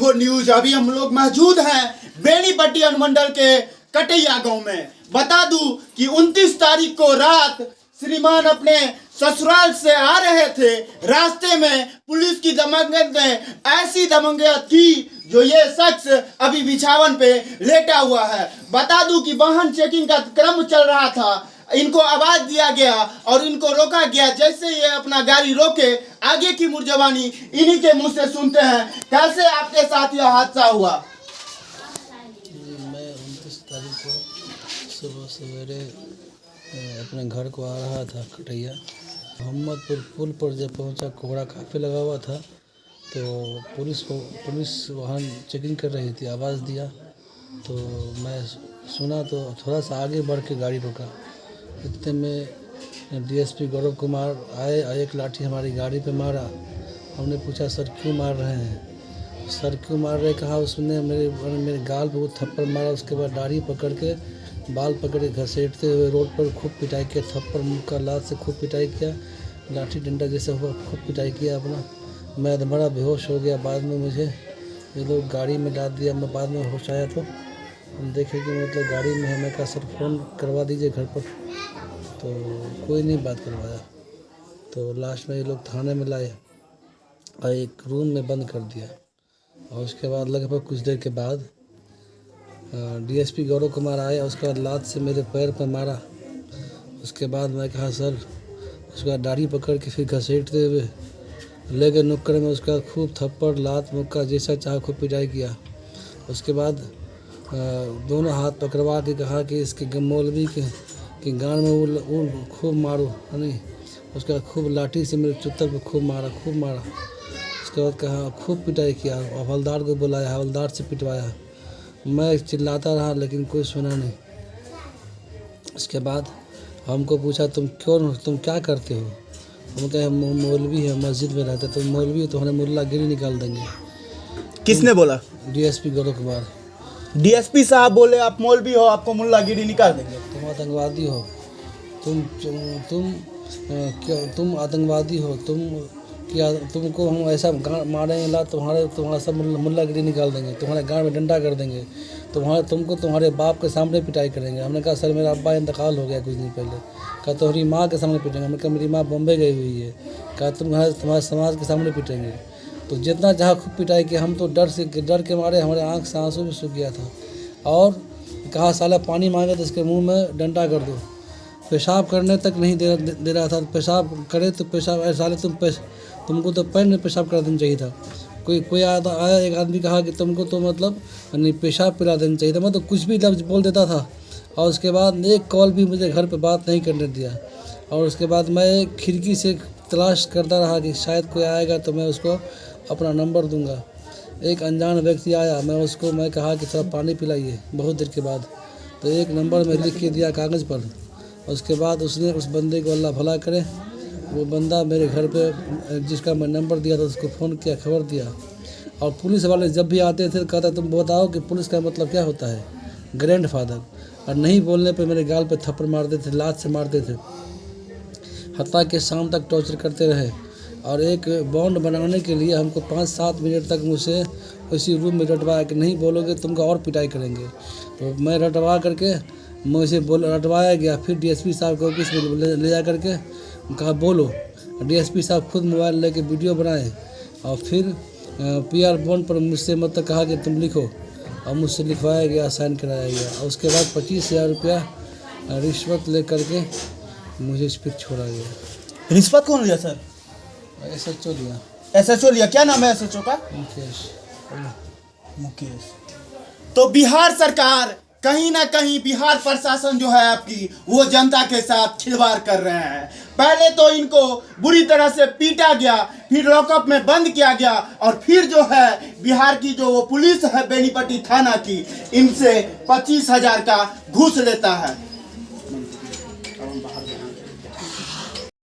24 news. अभी हम लोग मौजूद हैं बेनीपट्टी अनुमंडल के कटैया गांव में। बता दूं कि 29 तारीख को रात श्रीमान अपने ससुराल से आ रहे थे। रास्ते में पुलिस की दमंगत में ऐसी दमंगियत की जो ये शख्स अभी बिछावन पे लेटा हुआ है। बता दूं कि वाहन चेकिंग का क्रम चल रहा था, इनको आवाज दिया गया और इनको रोका गया। जैसे ये अपना गाड़ी रोके, आगे की मुर्जबानी इन्हीं के मुंह से सुनते हैं। कैसे आपके साथ यह हादसा हुआ? मैं 29 तारीख को सुबह सवेरे अपने घर को आ रहा था कटैया। मोहम्मदपुर पुल पर जब पहुंचा, कोहरा काफ़ी लगा हुआ था, तो पुलिस वाहन चेकिंग कर रही थी। आवाज़ दिया तो मैं सुना, तो थोड़ा सा आगे बढ़ के गाड़ी रोका। इतने में डीएसपी गौरव कुमार आए और एक लाठी हमारी गाड़ी पे मारा। हमने पूछा, सर क्यों मार रहे हैं? सर क्यों मार रहे कहा। उसने मेरे गाल पे वो थप्पड़ मारा। उसके बाद दाढ़ी पकड़ के, बाल पकड़ के घसीटते हुए रोड पर खूब पिटाई किया। थप्पड़ मुक्का लात से खूब पिटाई किया, लाठी डंडा जैसे हुआ खूब पिटाई किया अपना। मैं बड़ा बेहोश हो गया। बाद में मुझे ये लोग गाड़ी में डाल दिया। मैं बाद में होश आया तो हम देखे कि मतलब गाड़ी में है। मैं कहा, सर फ़ोन करवा दीजिए घर पर, तो कोई नहीं बात करवाया। तो लास्ट में ये लोग थाने में लाए और एक रूम में बंद कर दिया। और उसके बाद लगभग कुछ देर के बाद डीएसपी गौरव कुमार आए और उसके बाद लात से मेरे पैर पर मारा। उसके बाद मैं कहा सर, उसके बाद दाढ़ी पकड़ के फिर घसीटते हुए ले गए नुक्कड़ में। उसके बाद खूब थप्पड़ लात मुक्का जैसा चाहे खूब पिटाई किया। उसके बाद दोनों हाथ पकड़वा के कहा कि इसके मौलवी के गान में वो खूब मारो, है नहीं। उसके बाद खूब लाठी से मेरे चुत्तर पे खूब मारा। उसके बाद कहा खूब पिटाई किया। हवलदार को बुलाया, हवलदार से पिटवाया। मैं चिल्लाता रहा लेकिन कोई सुना नहीं। उसके बाद हमको पूछा, तुम क्या करते हो? हम कहे मौलवी है, मस्जिद में रहते। तो मौलवी हो तो हमें मुल्ला गिरी निकाल देंगे। किसने बोला? डीएसपी गौरव कुमार। डीएसपी साहब बोले आप मौलवी हो, आपको मुल्लागिरी निकाल देंगे। तुम आतंकवादी हो, तुम आतंकवादी हो, तुमको हम ऐसा मारेंगे ला, तुम्हारा सब मुल्लागिरी निकाल देंगे, तुम्हारे गांव में डंडा कर देंगे, तुमको तुम्हारे बाप के सामने पिटाई करेंगे। हमने कहा सर मेरा अब्बा इंतकाल हो गया कुछ दिन पहले। कहा तुम्हारी माँ के सामने पिटेंगे। हमने कहा मेरी माँ बॉम्बे गई हुई है। कहा तुम्हारे समाज के सामने पिटेंगे। तो जितना जहाँ खूब पिटाई किया। हम तो डर के मारे हमारे आँख से आंसू भी सूख गया था। और कहा साला पानी मांगे तो इसके मुंह में डंडा कर दो। पेशाब करने तक नहीं दे रहा था। पेशाब करे तो पेशाब साले तुमको तो पैर में पेशाब करा देना चाहिए था। कोई आया एक आदमी कहा कि तुमको तो मतलब नहीं पेशाब पिला देना चाहिए था। मैं तो कुछ भी लफ्ज़ बोल देता था। और उसके बाद एक कॉल भी मुझे घर पे बात नहीं करने दिया। और उसके बाद मैं खिड़की से तलाश करता रहा कि शायद कोई आएगा तो मैं उसको अपना नंबर दूंगा। एक अनजान व्यक्ति आया, मैं कहा कि थोड़ा पानी पिलाइए बहुत देर के बाद। तो एक नंबर में लिख के दिया कागज़ पर। उसके बाद उसने उस बंदे को अल्लाह भला करे, वो बंदा मेरे घर पे जिसका मैं नंबर दिया था उसको फ़ोन किया, खबर दिया। और पुलिस वाले जब भी आते थे कहता तुम बताओ कि पुलिस का मतलब क्या होता है, ग्रैंडफादर। और नहीं बोलने पे मेरे गाल पे थप्पड़ मारते थे, लात से मारते थे। हत्ता के शाम तक टॉर्चर करते रहे। और एक बॉन्ड बनाने के लिए हमको 5-7 मिनट तक मुझसे उसी रूम में रटवाया कि नहीं बोलोगे तुमको और पिटाई करेंगे। तो मैं रटवा करके मुझे रटवाया गया। फिर डीएसपी साहब को ऑफिस में ले जा करके कहा बोलो। डीएसपी साहब खुद मोबाइल लेके वीडियो बनाए और फिर पीआर बॉन्ड पर मुझसे मतलब कहा कि तुम लिखो। और मुझसे लिखवाया गया, साइन कराया गया। और उसके बाद 25,000 रुपया रिश्वत ले करके मुझे फिर छोड़ा गया। रिश्वत कौन लिया सर? SHO लिया। SHO लिया? क्या नाम है SHO का? मुकेश। तो बिहार सरकार कहीं ना कहीं, बिहार प्रशासन जो है आपकी, वो जनता के साथ खिलवाड़ कर रहे हैं। पहले तो इनको बुरी तरह से पीटा गया, फिर लॉकअप में बंद किया गया, और फिर जो है बिहार की जो वो पुलिस है बेनीपट्टी थाना की, इनसे 25,000 का घूस लेता है।